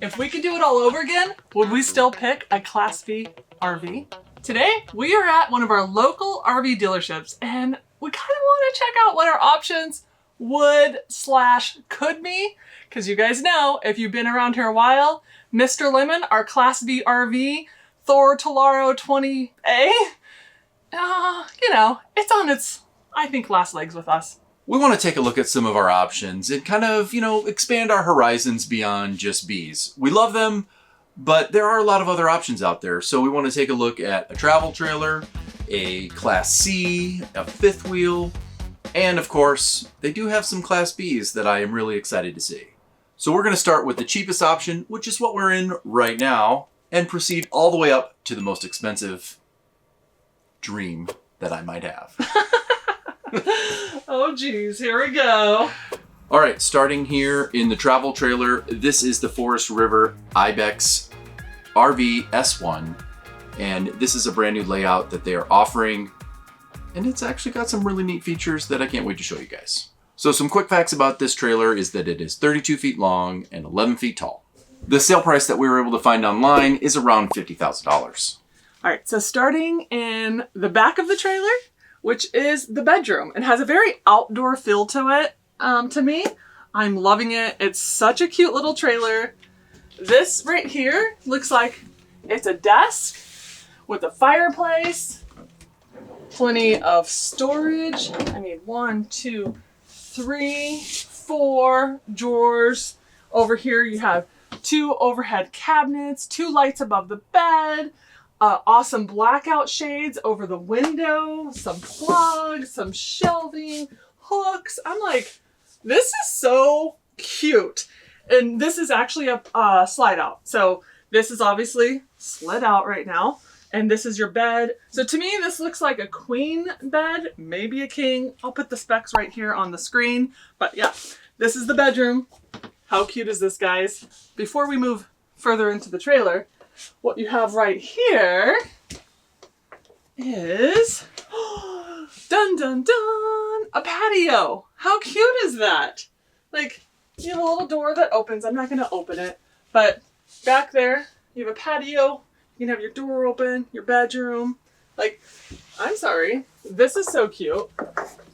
If we could do it all over again, would we still pick a Class V RV? Today, we are at one of our local RV dealerships and we kind of want to check out what our options would/could be. Because you guys know, if you've been around here a while, Mr. Lemon, our Class V RV, Thor Tolaro 20A, you know, it's on its, I think, last legs with us. We want to take a look at some of our options and kind of, you know, expand our horizons beyond just Bs. We love them, but there are a lot of other options out there. So we want to take a look at a travel trailer, a Class C, a fifth wheel, and of course, they do have some Class Bs that I am really excited to see. So we're going to start with the cheapest option, which is what we're in right now, and proceed all the way up to the most expensive dream that I might have. Oh geez, here we go. All right, starting here in the travel trailer, this is the Forest River IBEX RV S1, and this is a brand new layout that they are offering, and it's actually got some really neat features that I can't wait to show you guys. So some quick facts about this trailer is that it is 32 feet long and 11 feet tall. The sale price that we were able to find online is around $50,000. All right, so starting in the back of the trailer, which is the bedroom. It has a very outdoor feel to it, to me. I'm loving it. It's such a cute little trailer. This right here looks like it's a desk with a fireplace, plenty of storage. I mean, 1, 2, 3, 4 drawers. Over here you have 2 overhead cabinets, 2 lights above the bed, awesome blackout shades over the window, some plugs, some shelving, hooks. I'm like, this is so cute. And this is actually a slide out. So this is obviously slid out right now. And this is your bed. So to me, this looks like a queen bed, maybe a king. I'll put the specs right here on the screen. But yeah, this is the bedroom. How cute is this, guys? Before we move further into the trailer, what you have right here is, dun dun dun, a patio. How cute is that? Like, you have a little door that opens. I'm not going to open it, but back there, you have a patio. You can have your door open, your bedroom. Like, I'm sorry. This is so cute.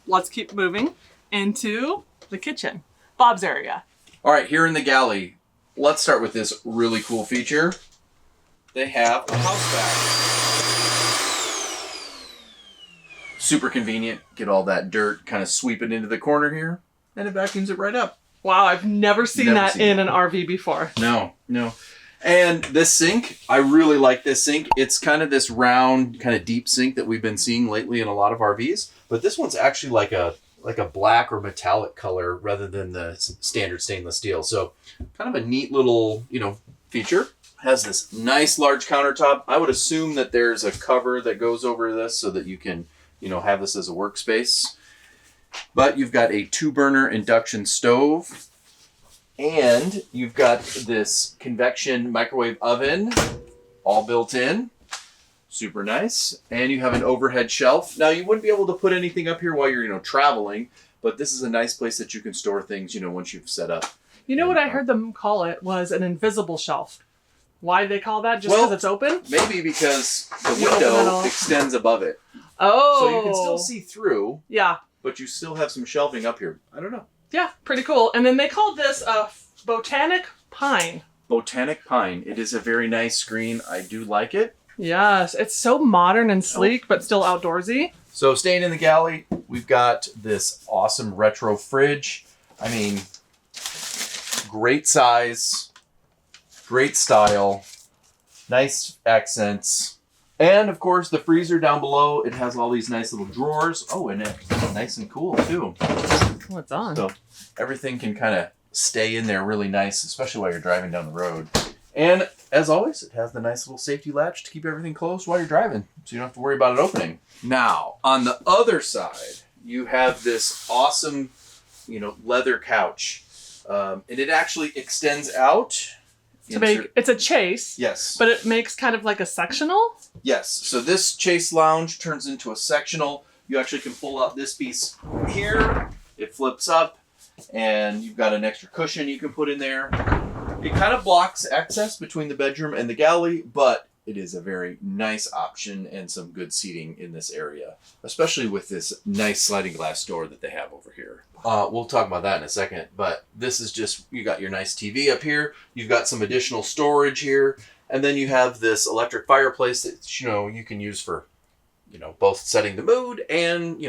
Let's keep moving into the kitchen, Bob's area. All right, here in the galley, let's start with this really cool feature. They have a house vac. Super convenient. Get all that dirt, kind of sweep it into the corner here, and it vacuums it right up. Wow, I've never seen that in an RV before. No. And this sink, I really like this sink. It's kind of this round, kind of deep sink that we've been seeing lately in a lot of RVs. But this one's actually like a black or metallic color rather than the standard stainless steel. So kind of a neat little, feature. Has this nice large countertop. I would assume that there's a cover that goes over this so that you can, have this as a workspace. But you've got a 2-burner induction stove. And you've got this convection microwave oven all built in. Super nice. And you have an overhead shelf. Now, you wouldn't be able to put anything up here while you're, traveling, but this is a nice place that you can store things, once you've set up. You know what I heard them call it was an invisible shelf. Why do they call that? Just because it's open? Maybe because the window extends above it. Oh. So you can still see through. Yeah. But you still have some shelving up here. I don't know. Yeah, pretty cool. And then they called this a Botanic Pine. Botanic Pine. It is a very nice screen. I do like it. Yes, it's so modern and sleek, but still outdoorsy. So staying in the galley, we've got this awesome retro fridge. I mean, great size, great style, nice accents. And of course, the freezer down below, it has all these nice little drawers. Oh, and it's nice and cool too. Oh, it's on. So everything can kind of stay in there really nice, especially while you're driving down the road. And as always, it has the nice little safety latch to keep everything closed while you're driving, so you don't have to worry about it opening. Now, on the other side, you have this awesome, leather couch. And it actually extends out. It's a chase. Yes. But it makes kind of like a sectional? Yes. So this chase lounge turns into a sectional. You actually can pull out this piece here. It flips up, and you've got an extra cushion you can put in there. It kind of blocks access between the bedroom and the galley, but it is a very nice option and some good seating in this area, especially with this nice sliding glass door that they have over here. We'll talk about that in a second, but this is just, you got your nice TV up here. You've got some additional storage here. And then you have this electric fireplace that, you can use for, both setting the mood and,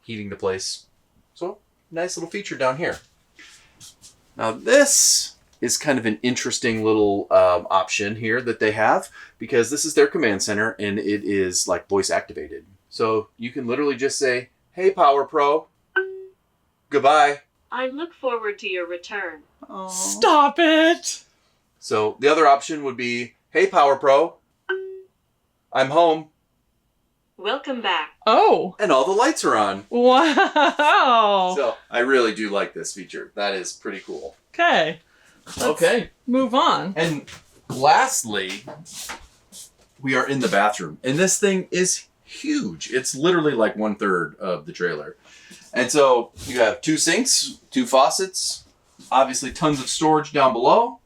heating the place. So nice little feature down here. Now this is kind of an interesting little option here that they have, because this is their command center and it is like voice activated. So you can literally just say, "Hey, Power Pro, goodbye. I look forward to your return." Oh. Stop it. So the other option would be, "Hey, Power Pro, I'm home. Welcome back." Oh. And all the lights are on. Wow. So I really do like this feature. That is pretty cool. Okay. Okay. Move on. And lastly, we are in the bathroom. And this thing is huge. It's literally like 1/3 of the trailer. And so you have 2 sinks, 2 faucets, obviously tons of storage down below.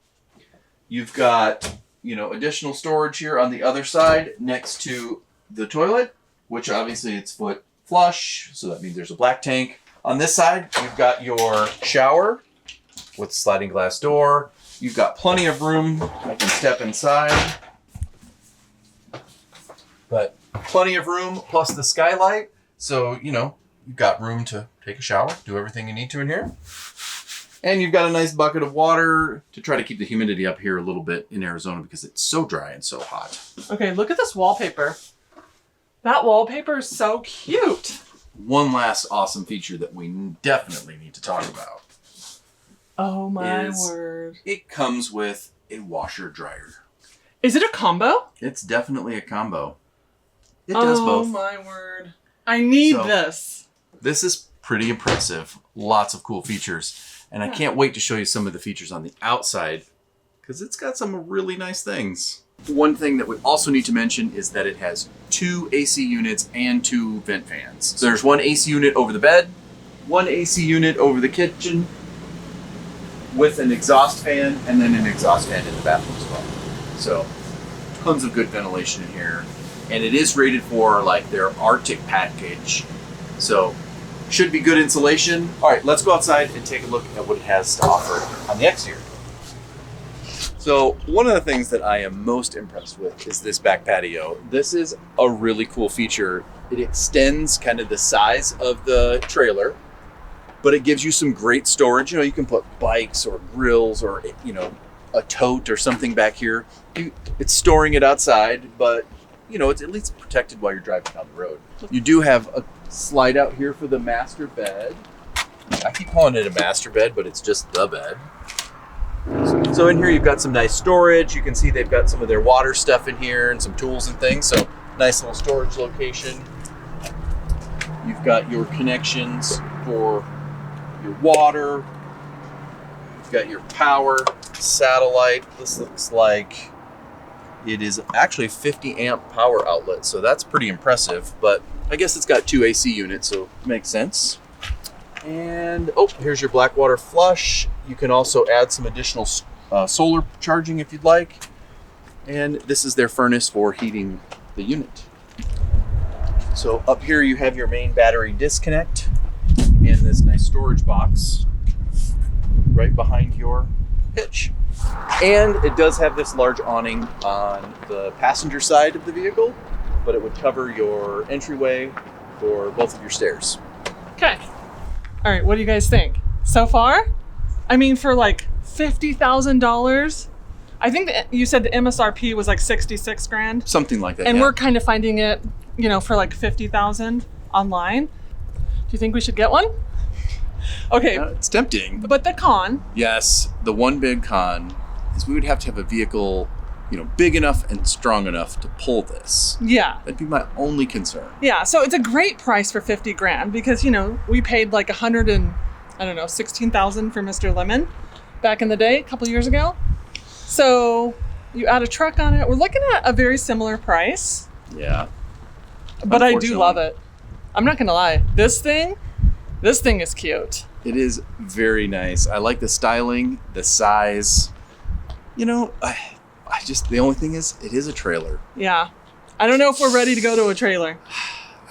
You've got, additional storage here on the other side next to the toilet, which obviously it's foot flush. So that means there's a black tank. On this side, you've got your shower with sliding glass door. You've got plenty of room. I can step inside. But plenty of room plus the skylight. So, you've got room to take a shower, do everything you need to in here. And you've got a nice bucket of water to try to keep the humidity up here a little bit in Arizona because it's so dry and so hot. Okay, look at this wallpaper. That wallpaper is so cute. One last awesome feature that we definitely need to talk about. Oh my word. It comes with a washer dryer. Is it a combo? It's definitely a combo. It does both. Oh my word. I need this. This is pretty impressive. Lots of cool features. And I can't wait to show you some of the features on the outside because it's got some really nice things. One thing that we also need to mention is that it has 2 AC units and 2 vent fans. So there's 1 AC unit over the bed, 1 AC unit over the kitchen, with an exhaust fan, and then an exhaust fan in the bathroom as well. So tons of good ventilation in here. And it is rated for like their Arctic package. So should be good insulation. All right, let's go outside and take a look at what it has to offer on the exterior. So one of the things that I am most impressed with is this back patio. This is a really cool feature. It extends kind of the size of the trailer, but it gives you some great storage. You can put bikes or grills or, a tote or something back here. It's storing it outside, but, it's at least protected while you're driving down the road. You do have a slide out here for the master bed. I keep calling it a master bed, but it's just the bed. So in here, you've got some nice storage. You can see they've got some of their water stuff in here and some tools and things. So nice little storage location. You've got your connections for your water. You've got your power, satellite. This looks like it is actually a 50 amp power outlet. So that's pretty impressive, but I guess it's got 2 AC units, so it makes sense. And here's your black water flush. You can also add some additional solar charging if you'd like. And this is their furnace for heating the unit. So up here you have your main battery disconnect and this nice storage box right behind your hitch. And it does have this large awning on the passenger side of the vehicle, but it would cover your entryway for both of your stairs. Okay. All right, what do you guys think? So far? I mean, for like $50,000, I think that you said the MSRP was like 66 grand. Something like that. And we're kind of finding it, for like 50,000 online. Do you think we should get one? Okay. It's tempting. But the con. Yes, the one big con is we would have to have a vehicle, big enough and strong enough to pull this. Yeah. That'd be my only concern. Yeah, so it's a great price for 50 grand because, we paid like 16,000 for Mr. Lemon back in the day, a couple years ago. So you add a truck on it. We're looking at a very similar price. Yeah. But I do love it. I'm not going to lie. This thing is cute. It is very nice. I like the styling, the size. You know, I just, the only thing is, it is a trailer. Yeah. I don't know if we're ready to go to a trailer.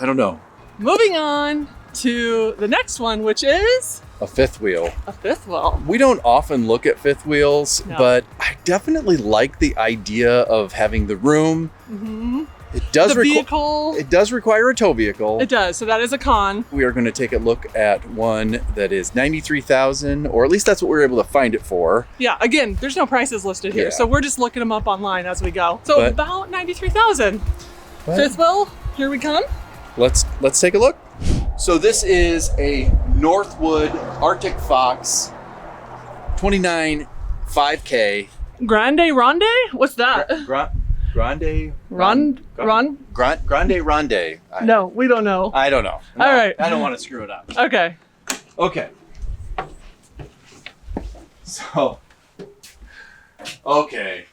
I don't know. Moving on to the next one, which is A fifth wheel. a fifth wheel. We don't often look at fifth wheels, No. but I definitely like the idea of having the room. Mm-hmm. It does The vehicle. It does require a tow vehicle. It does. So that is a con. We are going to take a look at one that is $93,000, or at least that's what we were able to find it for. Yeah. Again, there's no prices listed here, Yeah. so we're just looking them up online as we go. So But- about 93,000. But- Fifth wheel. Here we come. Let's take a look. So this is a Northwood Arctic Fox 29 5K. Grande Ronde. What's that? Grande Ronde. Grande Ronde. No, we don't know. I don't know. All right. I don't want to screw it up. Okay. Okay. So. Okay.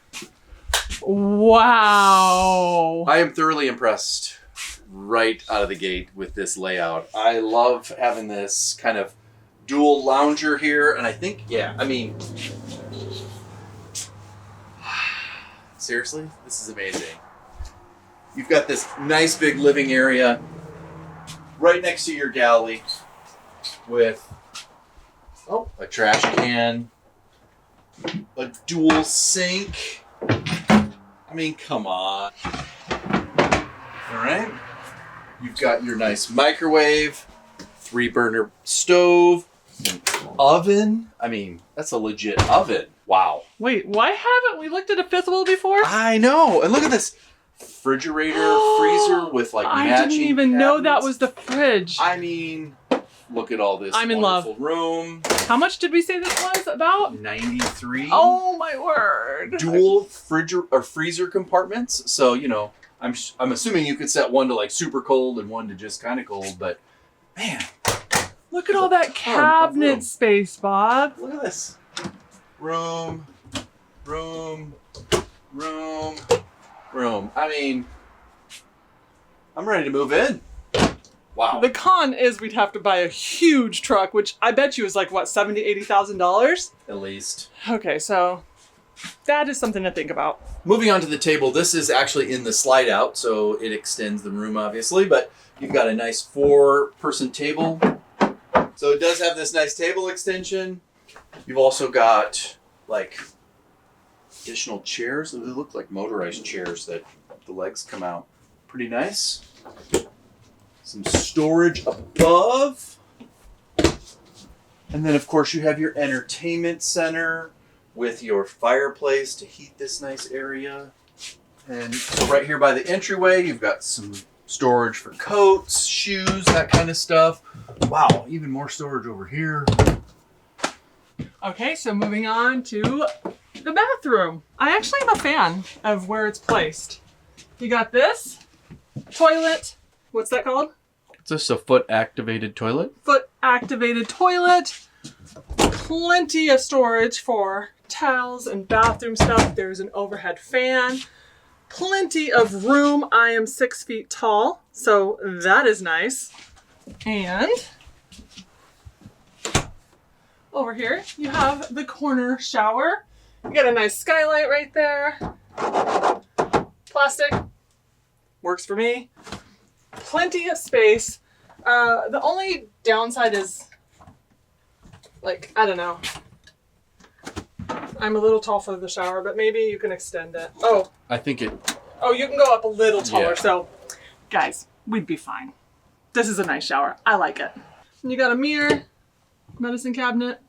Wow. I am thoroughly impressed right out of the gate with this layout. I love having this kind of dual lounger here, and I think, yeah, I mean, seriously, this is amazing. You've got this nice big living area right next to your galley with a trash can, a dual sink. I mean, come on. All right. You've got your nice microwave, 3-burner stove, an oven. I mean, that's a legit oven. Wow. Wait, why haven't we looked at a fifth wheel before? I know. And look at this refrigerator, freezer with like I matching didn't even know that cabinets. was the fridge. I mean, look at all this I'm in love. wonderful room. How much did we say this was about? 93. Oh my word. Dual freezer compartments. So, you know, I'm assuming you could set one to like super cold and one to just kind of cold, but man, Look at all that ton of room. cabinet space, Bob. Look at this. Room. I mean, I'm ready to move in. Wow. The con is we'd have to buy a huge truck, which I bet you is like, what, $70,000, $80,000? At least. Okay, so that is something to think about. Moving on to the table, this is actually in the slide out, so it extends the room obviously, but you've got a nice 4-person table. So it does have this nice table extension. You've also got like additional chairs. They look like motorized chairs that the legs come out. Pretty nice. Some storage above. And then of course you have your entertainment center with your fireplace to heat this nice area. And so right here by the entryway, you've got some storage for coats, shoes, that kind of stuff. Wow, even more storage over here. Okay, so moving on to the bathroom. I actually am a fan of where it's placed. You got this toilet. What's that called? It's just a foot activated toilet. Foot activated toilet. Plenty of storage for towels and bathroom stuff. There's an overhead fan. Plenty of room. I am 6 feet tall, so that is nice. And over here, you have the corner shower. You got a nice skylight right there. Plastic. Works for me. Plenty of space. The only downside is, like, I don't know. I'm a little tall for the shower, but maybe you can extend it. Oh, I think it. oh, you can go up a little taller. Yeah. So, guys, we'd be fine. This is a nice shower. I like it. And you got a mirror, medicine cabinet.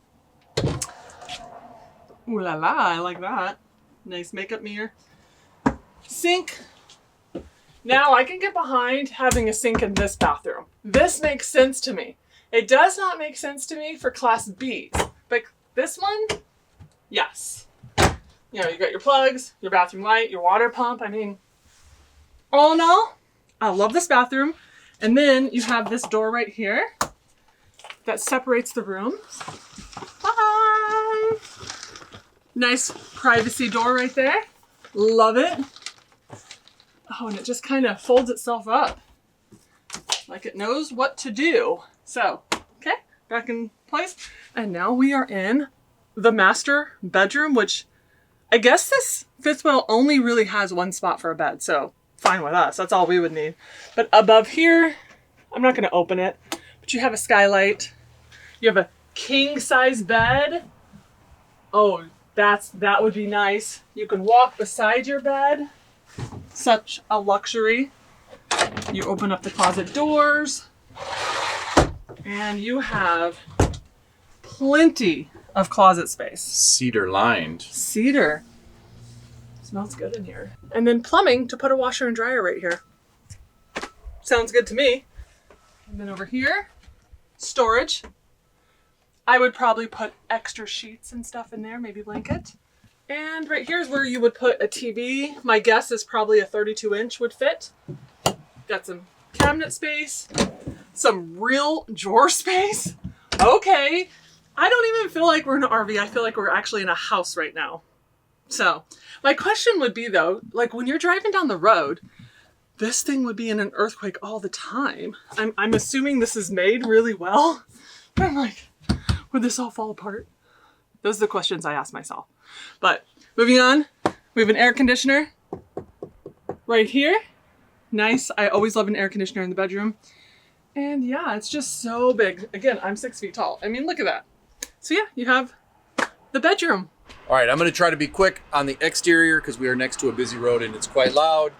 Ooh la la, I like that. Nice makeup mirror. Sink. Now I can get behind having a sink in this bathroom. This makes sense to me. It does not make sense to me for Class Bs, but this one, yes. You know, you got your plugs, your bathroom light, your water pump. I mean, all in all, I love this bathroom. And then you have this door right here that separates the rooms. Bye! Nice privacy door right there. Love it. Oh, and it just kind of folds itself up like it knows what to do. So, okay, back in place. And now we are in the master bedroom, which I guess this fifth wheel only really has one spot for a bed, so fine with us. That's all we would need. But above here, I'm not gonna open it, but you have a skylight. You have a king size bed. Oh, that would be nice. You can walk beside your bed. Such a luxury. You open up the closet doors and you have plenty of closet space. Cedar lined. Cedar. Smells good in here. And then plumbing to put a washer and dryer right here. Sounds good to me. And then over here, storage. I would probably put extra sheets and stuff in there, maybe blanket. And right here is where you would put a TV. My guess is probably a 32-inch would fit. Got some cabinet space, some real drawer space. Okay. I don't even feel like we're in an RV. I feel like we're actually in a house right now. So my question would be though, like when you're driving down the road, this thing would be in an earthquake all the time. I'm assuming this is made really well. I'm like, would this all fall apart? Those are the questions I ask myself. But moving on, we have an air conditioner right here. Nice. I always love an air conditioner in the bedroom. And yeah, it's just so big. Again, I'm 6 feet tall. I mean, look at that. So yeah, you have the bedroom. All right, I'm gonna try to be quick on the exterior because we are next to a busy road and it's quite loud.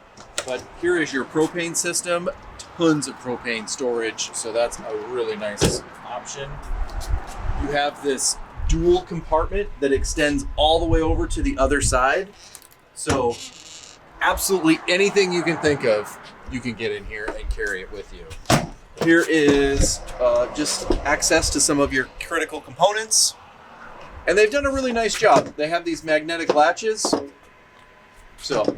But here is your propane system. Tons of propane storage, so that's a really nice option. You have this dual compartment that extends all the way over to the other side. So absolutely anything you can think of, you can get in here and carry it with you. Here is just access to some of your critical components. And they've done a really nice job. They have these magnetic latches. So,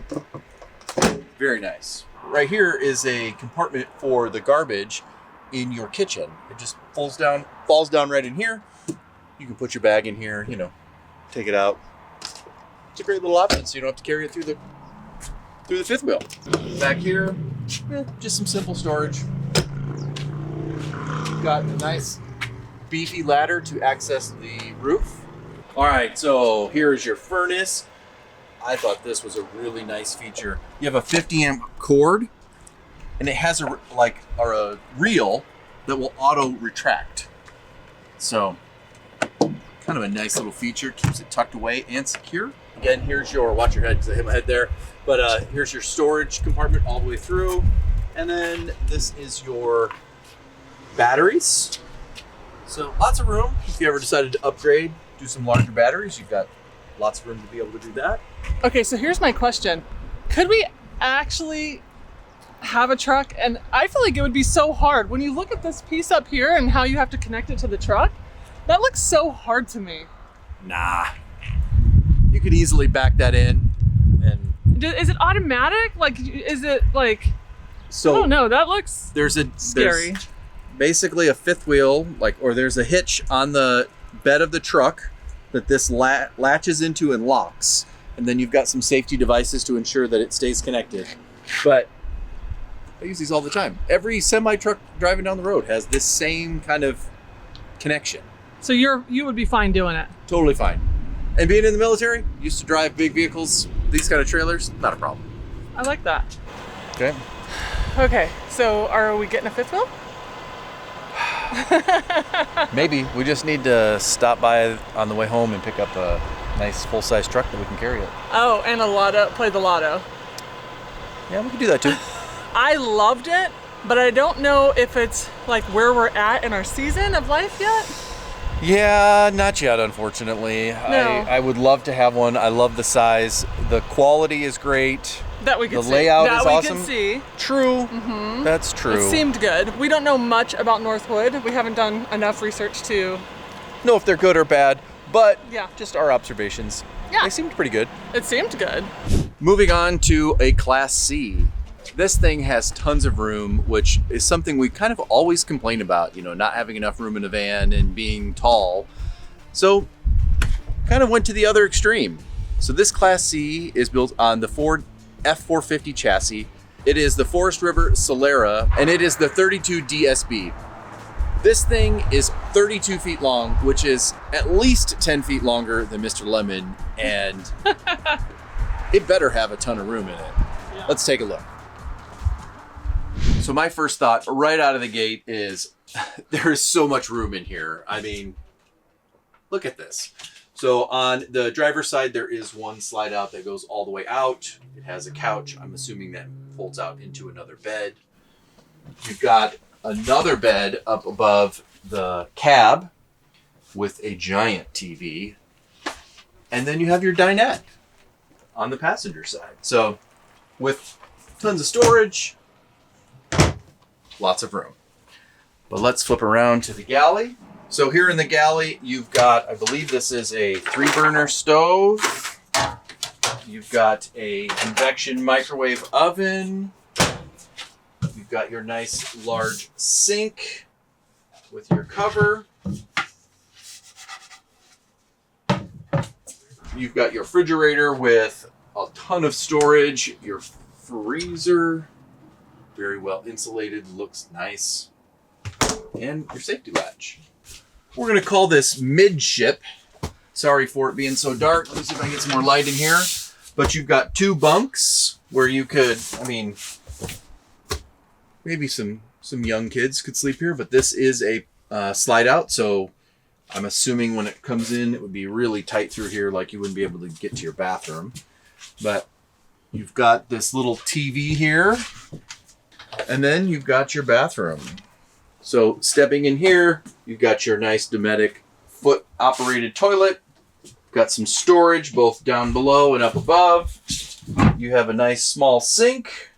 very nice. Right here is a compartment for the garbage in your kitchen. It just falls down right in here. You can put your bag in here, you know, take it out. It's a great little option, so you don't have to carry it through the fifth wheel. Back here, just some simple storage. Got a nice beefy ladder to access the roof. All right, so here's your furnace. I thought this was a really nice feature. You have a 50 amp cord, and it has a reel that will auto retract. So, kind of a nice little feature. Keeps it tucked away and secure. Again, here's your, watch your head because I hit my head there. But here's your storage compartment all the way through. And then this is your batteries. So lots of room. If you ever decided to upgrade, do some larger batteries, you've got lots of room to be able to do that. Okay, so here's my question. Could we actually have a truck? And I feel like it would be so hard. When you look at this piece up here and how you have to connect it to the truck, that looks so hard to me. Nah. You could easily back that in. And is it automatic? Like, is it like, so I don't know, that looks There's scary. basically a fifth wheel, or there's a hitch on the bed of the truck that this latches into and locks. And then you've got some safety devices to ensure that it stays connected. But I use these all the time. Every semi truck driving down the road has this same kind of connection. So you would be fine doing it? Totally fine. And being in the military, used to drive big vehicles, these kind of trailers, not a problem. I like that. Okay. Okay, so are we getting a fifth wheel? Maybe. We just need to stop by on the way home and pick up a nice full-size truck that we can carry it. Oh, and play the lotto. Yeah, we can do that too. I loved it, but I don't know if it's like where we're at in our season of life yet. Yeah, not yet, unfortunately. No. I would love to have one. I love the size. The quality is great. That we can see. The layout that is we awesome. Can see. True. Mm-hmm. That's true. It seemed good. We don't know much about Northwood. We haven't done enough research to know if they're good or bad, but yeah, just our observations. Yeah. They seemed pretty good. It seemed good. Moving on to a Class C. This thing has tons of room, which is something we kind of always complain about, not having enough room in a van and being tall. So kind of went to the other extreme. So this Class C is built on the Ford F450 chassis. It is the Forest River Solera, and it is the 32 DSB. This thing is 32 feet long, which is at least 10 feet longer than Mr. Lemon, and it better have a ton of room in it. Yeah. Let's take a look. So my first thought right out of the gate is there is so much room in here. I mean, look at this. So on the driver's side, there is one slide out that goes all the way out. It has a couch. I'm assuming that folds out into another bed. You've got another bed up above the cab with a giant TV. And then you have your dinette on the passenger side. So with tons of storage, lots of room. But let's flip around to the galley. So here in the galley, you've got, I believe this is a 3-burner stove. You've got a convection microwave oven. You've got your nice large sink with your cover. You've got your refrigerator with a ton of storage. Your freezer, very well insulated, looks nice. And your safety latch. We're gonna call this midship. Sorry for it being so dark. Let's see if I can get some more light in here. But you've got 2 bunks where you could, I mean, maybe some young kids could sleep here, but this is a slide out. So I'm assuming when it comes in, it would be really tight through here, like you wouldn't be able to get to your bathroom. But you've got this little TV here, and then you've got your bathroom. So stepping in here, you've got your nice Dometic foot operated toilet. Got some storage both down below and up above. You have a nice small sink.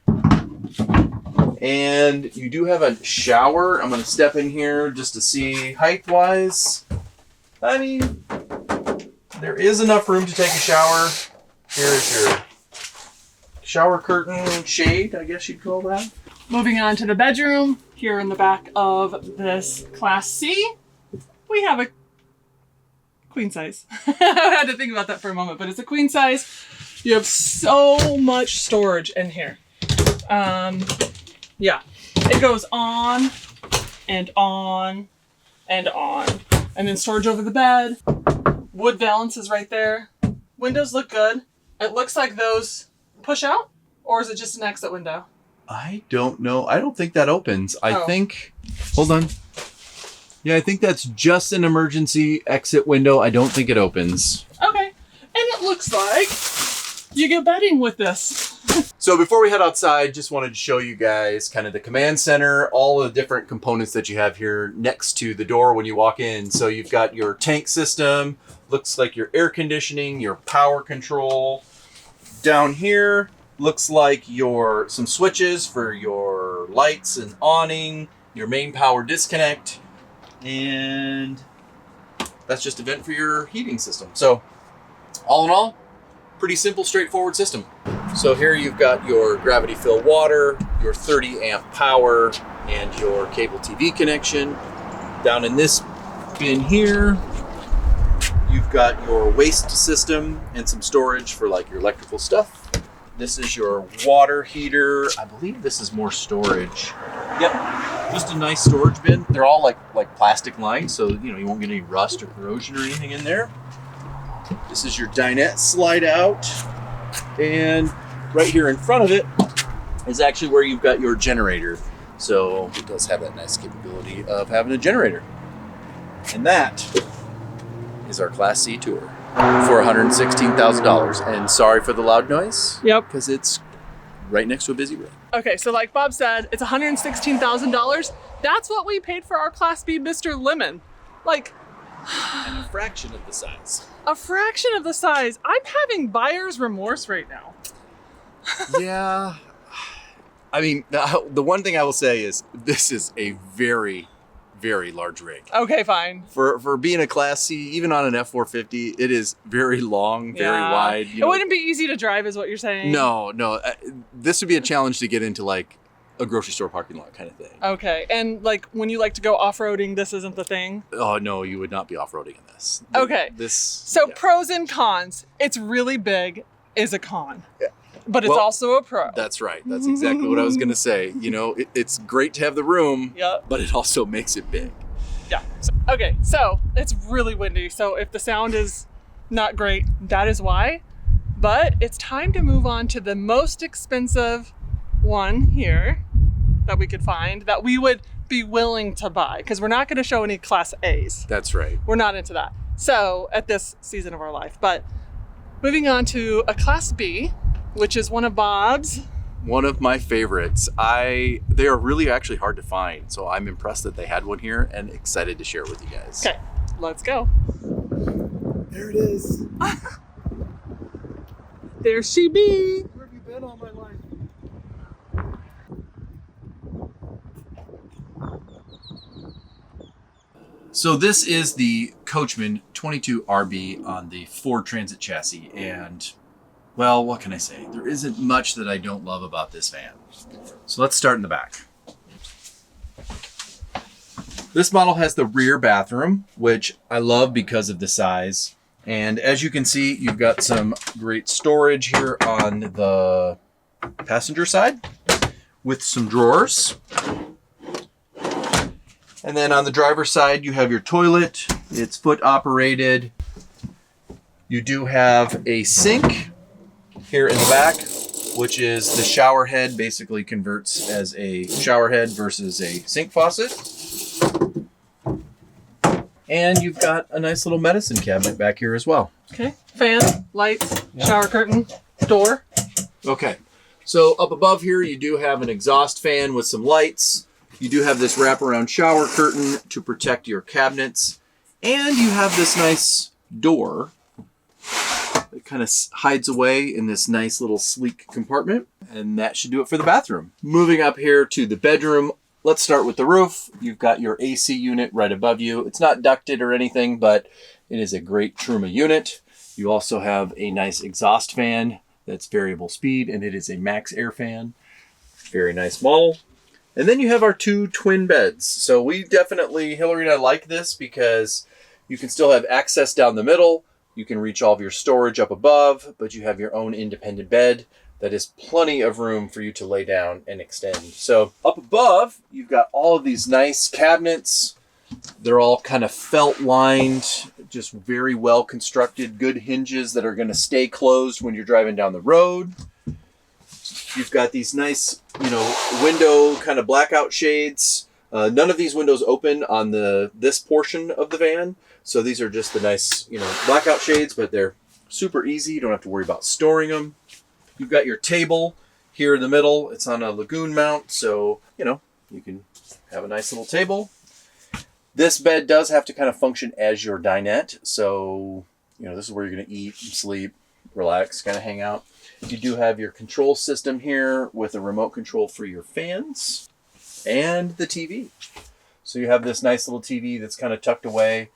And you do have a shower. I'm going to step in here just to see height-wise. I mean, there is enough room to take a shower. Here's your shower curtain shade, I guess you'd call that. Moving on to the bedroom, here in the back of this Class C, we have a queen size. I had to think about that for a moment, but it's a queen size. You have so much storage in here. Yeah, it goes on and on and on. And then storage over the bed. Wood valance is right there. Windows look good. It looks like those push out, or is it just an exit window? I don't know. I don't think that opens. I think, hold on. Yeah, I think that's just an emergency exit window. I don't think it opens. Okay. And it looks like you get bedding with this. So before we head outside, just wanted to show you guys kind of the command center, all the different components that you have here next to the door when you walk in. So you've got your tank system, looks like your air conditioning, your power control. Down here, looks like some switches for your lights and awning, your main power disconnect, and that's just a vent for your heating system. So all in all, pretty simple, straightforward system. So here you've got your gravity fill water, your 30 amp power, and your cable TV connection. Down in this bin here, you've got your waste system and some storage for like your electrical stuff. This is your water heater. I believe this is more storage. Yep, just a nice storage bin. They're all like plastic lined, so you won't get any rust or corrosion or anything in there. This is your dinette slide out. And right here in front of it is actually where you've got your generator. So it does have that nice capability of having a generator. And that is our Class C tour for $116,000. And sorry for the loud noise. Yep. Because it's right next to a busy road. Okay, so like Bob said, it's $116,000. That's what we paid for our Class B Mr. Lemon. Like, and a fraction of the size. A fraction of the size. I'm having buyer's remorse right now. Yeah. I mean, the one thing I will say is this is a very, very large rig. Okay, fine. For being a Class C, even on an F450, it is very long, very wide. It wouldn't be easy to drive is what you're saying. No. This would be a challenge to get into like a grocery store parking lot kind of thing. Okay, and like when you like to go off-roading, this isn't the thing? Oh no, you would not be off-roading in this. Okay. Pros and cons. It's really big is a con. Yeah. But it's also a pro. That's right. That's exactly what I was going to say. It's great to have the room, yep, but it also makes it big. Yeah. Okay, so it's really windy. So if the sound is not great, that is why. But it's time to move on to the most expensive one here that we could find that we would be willing to buy, because we're not going to show any Class A's. That's right. We're not into that. So at this season of our life. But moving on to a Class B, which is one of Bob's. One of my favorites. They are really actually hard to find, so I'm impressed that they had one here and excited to share it with you guys. Okay, let's go. There it is. There she be. Where have you been all my life? So this is the Coachmen 22 RB on the Ford Transit chassis, and well, what can I say? There isn't much that I don't love about this van. So let's start in the back. This model has the rear bathroom, which I love because of the size. And as you can see, you've got some great storage here on the passenger side with some drawers. And then on the driver's side, you have your toilet. It's foot operated. You do have a sink here in the back, which is the shower head, basically converts as a shower head versus a sink faucet. And you've got a nice little medicine cabinet back here as well. Okay, fan, lights, shower curtain, door. Okay, so up above here, you do have an exhaust fan with some lights. You do have this wraparound shower curtain to protect your cabinets. And you have this nice door that kind of hides away in this nice little sleek compartment. And that should do it for the bathroom. Moving up here to the bedroom, let's start with the roof. You've got your AC unit right above you. It's not ducted or anything, but it is a great Truma unit. You also have a nice exhaust fan that's variable speed, and it is a max air fan. Very nice model. And then you have our two twin beds. So we definitely, Hillary and I like this because you can still have access down the middle. You can reach all of your storage up above, but you have your own independent bed. That is plenty of room for you to lay down and extend. So up above, you've got all of these nice cabinets. They're all kind of felt lined, just very well constructed, good hinges that are going to stay closed when you're driving down the road. You've got these nice, window kind of blackout shades. None of these windows open on this portion of the van. So these are just the nice, blackout shades, but they're super easy. You don't have to worry about storing them. You've got your table here in the middle. It's on a lagoon mount, so, you can have a nice little table. This bed does have to kind of function as your dinette. So, this is where you're going to eat, sleep, relax, kind of hang out. You do have your control system here with a remote control for your fans and the TV. So you have this nice little TV that's kind of tucked away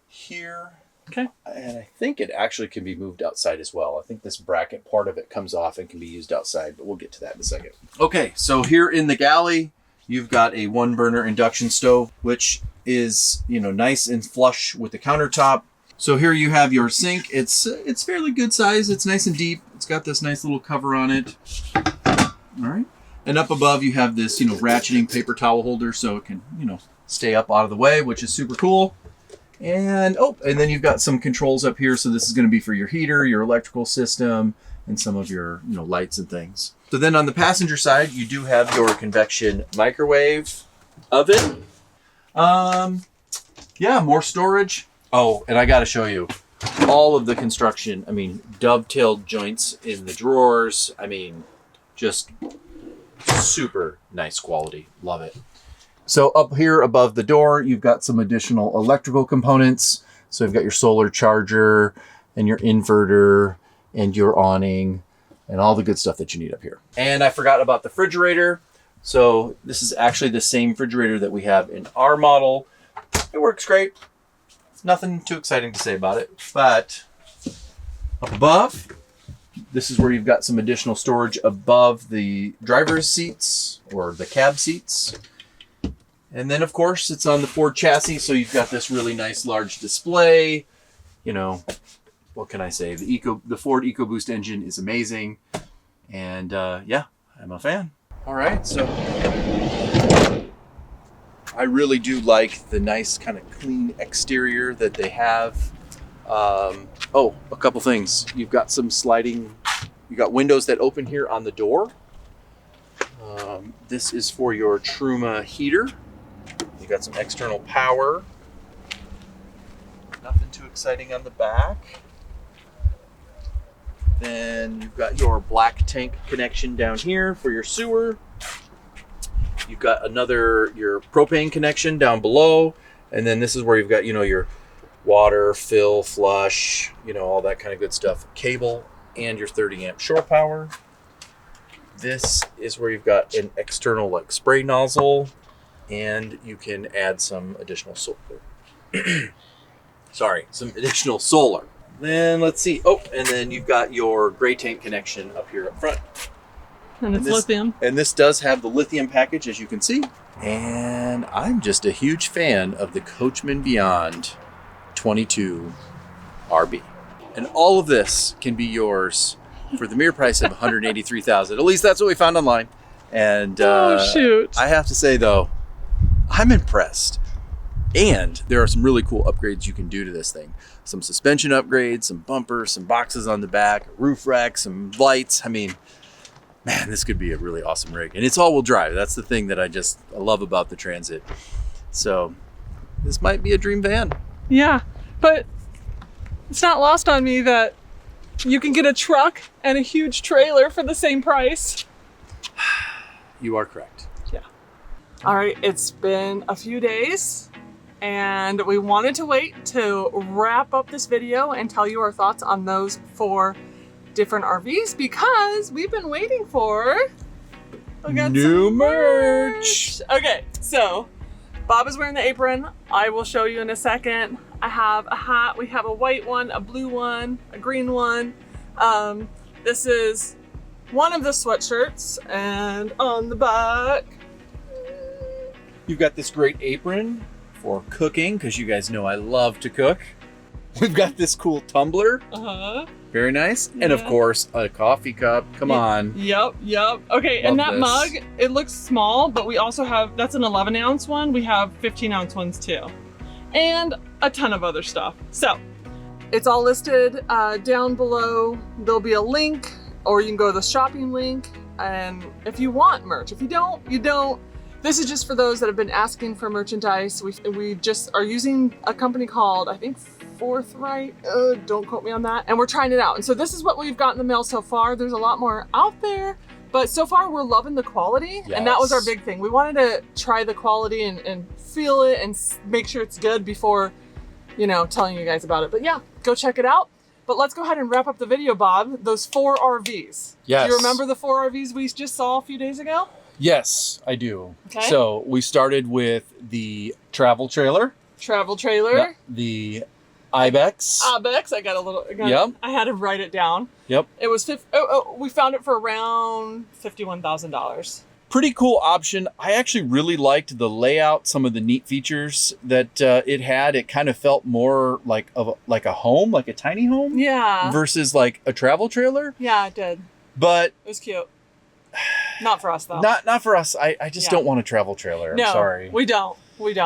here. Okay. And I think it actually can be moved outside as well. I think this bracket part of it comes off and can be used outside, but we'll get to that in a second. Okay, so here in the galley, you've got a 1-burner induction stove, which is, nice and flush with the countertop. So here you have your sink. It's fairly good size. It's nice and deep. It's got this nice little cover on it. All right. And up above you have this, ratcheting paper towel holder so it can, stay up out of the way, which is super cool. And then you've got some controls up here. So this is going to be for your heater, your electrical system, and some of your, lights and things. So then on the passenger side, you do have your convection microwave oven. Yeah, more storage. Oh, and I got to show you all of the construction. Dovetailed joints in the drawers. Just super nice quality. Love it. So up here above the door, you've got some additional electrical components. So you've got your solar charger and your inverter and your awning and all the good stuff that you need up here. And I forgot about the refrigerator. So this is actually the same refrigerator that we have in our model. It works great. Nothing too exciting to say about it, but up above, this is where you've got some additional storage above the driver's seats or the cab seats. And then of course it's on the Ford chassis. So you've got this really nice large display. What can I say? The Ford EcoBoost engine is amazing. And yeah, I'm a fan. All right. So I really do like the nice kind of clean exterior that they have. Oh, a couple things. You've got some sliding, you got windows that open here on the door. This is for your Truma heater. You got some external power. Nothing too exciting on the back. Then you've got your black tank connection down here for your sewer. You've got your propane connection down below. And then this is where you've got, your water, fill, flush, all that kind of good stuff. Cable and your 30 amp shore power. This is where you've got an external spray nozzle, and you can add some additional solar. Some additional solar. Then let's see. Oh, and then you've got your gray tank connection up here up front. And it's lithium. And this does have the lithium package, as you can see. And I'm just a huge fan of the Coachmen BEYOND 22 RB. And all of this can be yours for the mere price of $183,000. At least that's what we found online. And shoot. I have to say, though, I'm impressed. And there are some really cool upgrades you can do to this thing. Some suspension upgrades, some bumpers, some boxes on the back, a roof rack, some lights. I mean, man, this could be a really awesome rig. And it's all-wheel drive. That's the thing that I love about the Transit. So this might be a dream van. Yeah, but it's not lost on me that you can get a truck and a huge trailer for the same price. You are correct. Yeah. All right, it's been a few days, and we wanted to wait to wrap up this video and tell you our thoughts on those 4 different RVs because we've been waiting for new merch. Okay, so Bob is wearing the apron. I will show you in a second. I have a hat. We have a white one, a blue one, a green one. This is one of the sweatshirts, and on the back, you've got this great apron for cooking, because you guys know I love to cook. We've got this cool tumbler. Very nice. And of course, a coffee cup. Come on. Yep. Okay, and that mug, it looks small, but we also have, that's an 11 ounce one. We have 15 ounce ones too. And a ton of other stuff. So it's all listed down below. There'll be a link, or you can go to the shopping link. And if you want merch, if you don't, you don't. This is just for those that have been asking for merchandise. We just are using a company called, I think, Forthright. Don't quote me on that. And we're trying it out. And so this is what we've got in the mail so far. There's a lot more out there, but so far we're loving the quality. Yes. And that was our big thing. We wanted to try the quality and feel it and make sure it's good before, telling you guys about it. But yeah, go check it out. But let's go ahead and wrap up the video, Bob. Those 4 RVs. Yes. Do you remember the 4 RVs we just saw a few days ago? Yes, I do. Okay. So we started with the travel trailer. The IBEX. I got a little. Yep. I had to write it down. Yep. It was we found it for around $51,000. Pretty cool option. I actually really liked the layout, some of the neat features that it had. It kind of felt more like a home, like a tiny home. Yeah. Versus like a travel trailer. Yeah, it did. But it was cute. Not for us though. Not for us. I just don't want a travel trailer. I'm sorry. We don't.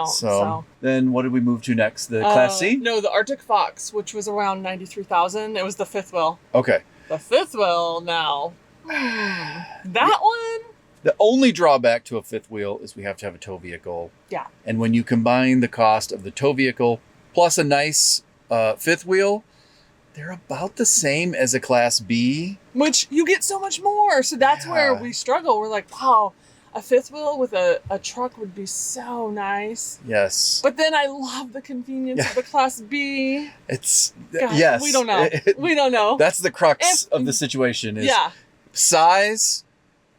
So then what did we move to next? The Class C? No, the Arctic Fox, which was around $93,000. It was the 5th wheel. Okay. The 5th wheel now. That one. The only drawback to a 5th wheel is we have to have a tow vehicle. Yeah. And when you combine the cost of the tow vehicle plus a nice 5th wheel, they're about the same as a Class B. Which you get so much more. So that's where we struggle. We're like, wow, a 5th wheel with a truck would be so nice. Yes. But then I love the convenience of the Class B. Yes. We don't know. We don't know. That's the crux of the situation is size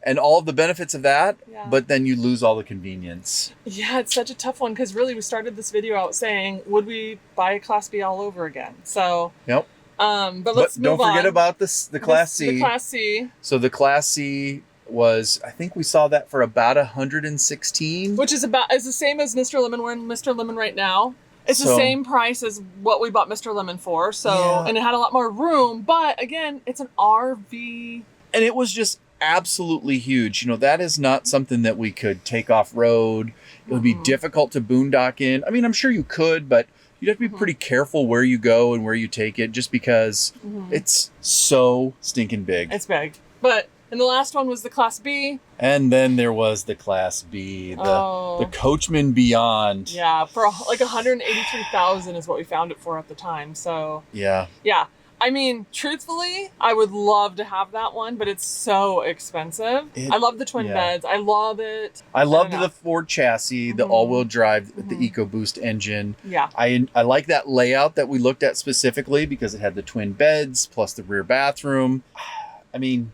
and all of the benefits of that, but then you lose all the convenience. Yeah, it's such a tough one because really we started this video out saying, would we buy a Class B all over again? So, yep. But let's move on. Don't forget about the Class C. The Class C. So the Class C was, I think we saw that for about 116. Which is the same as Mr. Lemon. We're in Mr. Lemon right now. It's the same price as what we bought Mr. Lemon for. So, and it had a lot more room, but again, it's an RV. And it was just absolutely huge. That is not something that we could take off road. It would be difficult to boondock in. I mean, I'm sure you could, but you'd have to be pretty careful where you go and where you take it just because it's so stinking big. It's big. But, and the last one was the Class B. And then there was the Class B, the Coachmen BEYOND. Yeah, for like $183,000 is what we found it for at the time. So yeah. I mean, truthfully, I would love to have that one, but it's so expensive. I love the twin beds. I love it. I loved the Ford chassis, the all-wheel drive with the EcoBoost engine. Yeah. I like that layout that we looked at specifically because it had the twin beds plus the rear bathroom. I mean,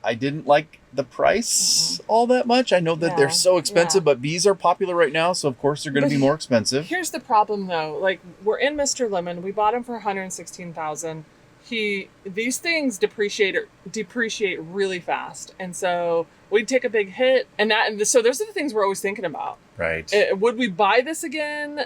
I didn't like the price all that much. I know that they're so expensive, but V's are popular right now, so of course they're going to be more expensive. Here's the problem, though. Like, we're in Mr. Lemon. We bought him for $116,000. These things depreciate really fast, and so we'd take a big hit, so those are the things we're always thinking about. Right. Would we buy this again?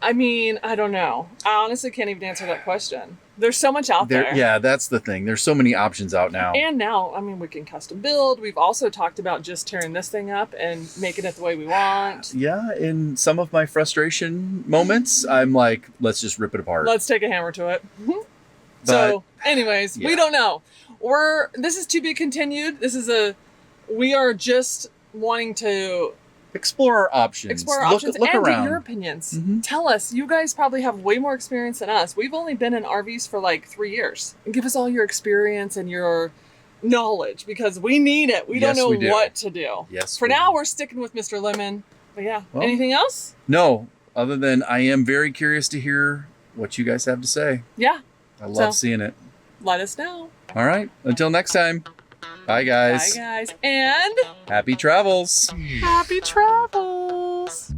I mean, I don't know. I honestly can't even answer that question. There's so much out there. Yeah, that's the thing. There's so many options out now. And now, I mean, we can custom build. We've also talked about just tearing this thing up and making it the way we want. Yeah, in some of my frustration moments, I'm like, let's just rip it apart. Let's take a hammer to it. So, anyways, we don't know. This is to be continued. We are just wanting to explore our options. Look and around. get your opinions. Tell us. You guys probably have way more experience than us. We've only been in RVs for like 3 years. And give us all your experience and your knowledge because we need it. We don't know what to do. Yes. For now, we're sticking with Mr. Lemon. But yeah, anything else? No, other than I am very curious to hear what you guys have to say. Yeah. I love seeing it. Let us know. All right. Until next time. Bye, guys. Bye, guys. And happy travels. Happy travels.